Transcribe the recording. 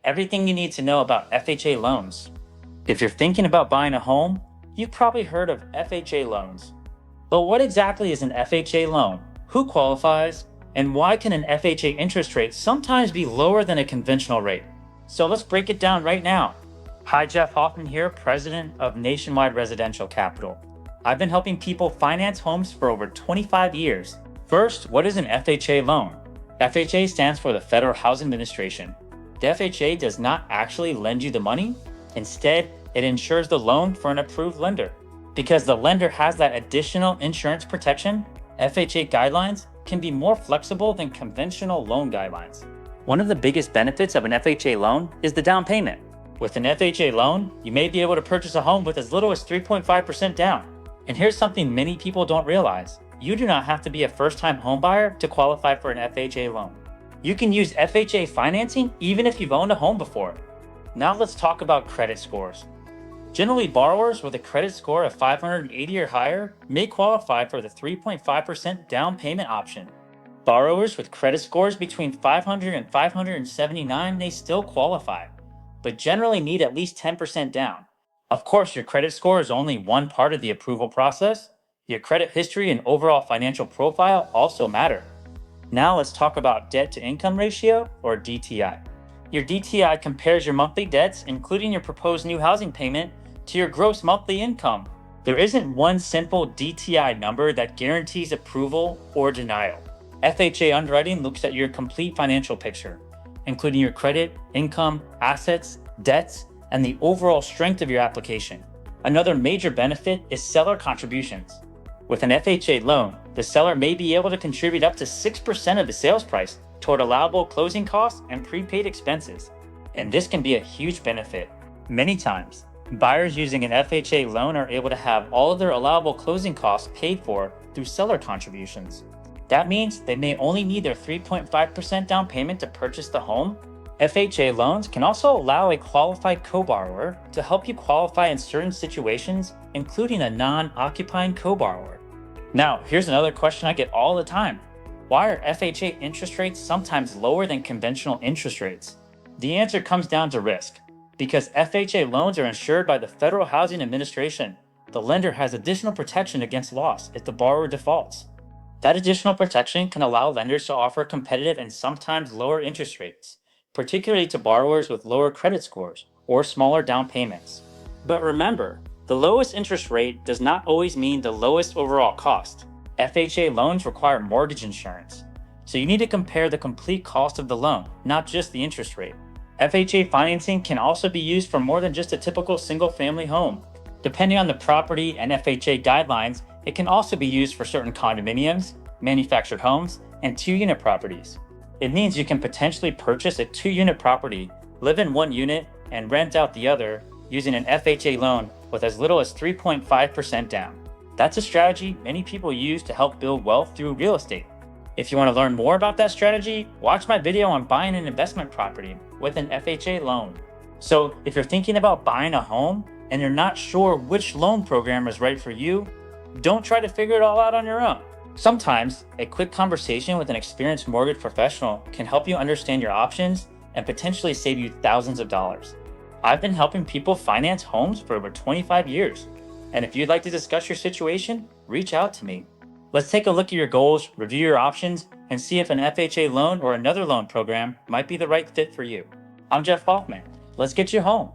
everything you need to know about FHA loans. If you're thinking about buying a home, you've probably heard of FHA loans. But what exactly is an FHA loan? Who qualifies? And why can an FHA interest rate sometimes be lower than a conventional rate? So let's break it down right now. Hi, Jeff Hoffman here, president of Nationwide Residential Capital. I've been helping people finance homes for over 25 years. First, what is an FHA loan? FHA stands for the Federal Housing Administration. The FHA does not actually lend you the money. Instead, it insures the loan for an approved lender. Because the lender has that additional insurance protection, FHA guidelines can be more flexible than conventional loan guidelines. One of the biggest benefits of an FHA loan is the down payment. With an FHA loan, you may be able to purchase a home with as little as 3.5% down. And here's something many people don't realize. You do not have to be a first-time homebuyer to qualify for an FHA loan. You can use FHA financing even if you've owned a home before. Now let's talk about credit scores. Generally, borrowers with a credit score of 580 or higher may qualify for the 3.5% down payment option. Borrowers with credit scores between 500 and 579 may still qualify, but generally need at least 10% down. Of course, your credit score is only one part of the approval process. Your credit history and overall financial profile also matter. Now let's talk about debt to income ratio, or DTI. Your DTI compares your monthly debts, including your proposed new housing payment, to your gross monthly income. There isn't one simple DTI number that guarantees approval or denial. FHA underwriting looks at your complete financial picture, including your credit, income, assets, debts, and the overall strength of your application. Another major benefit is seller contributions. With an FHA loan, the seller may be able to contribute up to 6% of the sales price toward allowable closing costs and prepaid expenses. And this can be a huge benefit. Many times, buyers using an FHA loan are able to have all of their allowable closing costs paid for through seller contributions. That means they may only need their 3.5% down payment to purchase the home. FHA loans can also allow a qualified co-borrower to help you qualify in certain situations, including a non-occupying co-borrower. Now, here's another question I get all the time. Why are FHA interest rates sometimes lower than conventional interest rates? The answer comes down to risk. Because FHA loans are insured by the Federal Housing Administration, the lender has additional protection against loss if the borrower defaults. That additional protection can allow lenders to offer competitive and sometimes lower interest rates, particularly to borrowers with lower credit scores or smaller down payments. But remember, the lowest interest rate does not always mean the lowest overall cost. FHA loans require mortgage insurance, so you need to compare the complete cost of the loan, not just the interest rate. FHA financing can also be used for more than just a typical single-family home. Depending on the property and FHA guidelines, it can also be used for certain condominiums, manufactured homes, and two-unit properties. It means you can potentially purchase a two-unit property, live in one unit, and rent out the other using an FHA loan with as little as 3.5% down. That's a strategy many people use to help build wealth through real estate. If you want to learn more about that strategy, watch my video on buying an investment property with an FHA loan. So if you're thinking about buying a home and you're not sure which loan program is right for you, don't try to figure it all out on your own. Sometimes a quick conversation with an experienced mortgage professional can help you understand your options and potentially save you thousands of dollars. I've been helping people finance homes for over 25 years. And if you'd like to discuss your situation, reach out to me. Let's take a look at your goals, review your options, and see if an FHA loan or another loan program might be the right fit for you. I'm Jeff Hoffman. Let's get you home.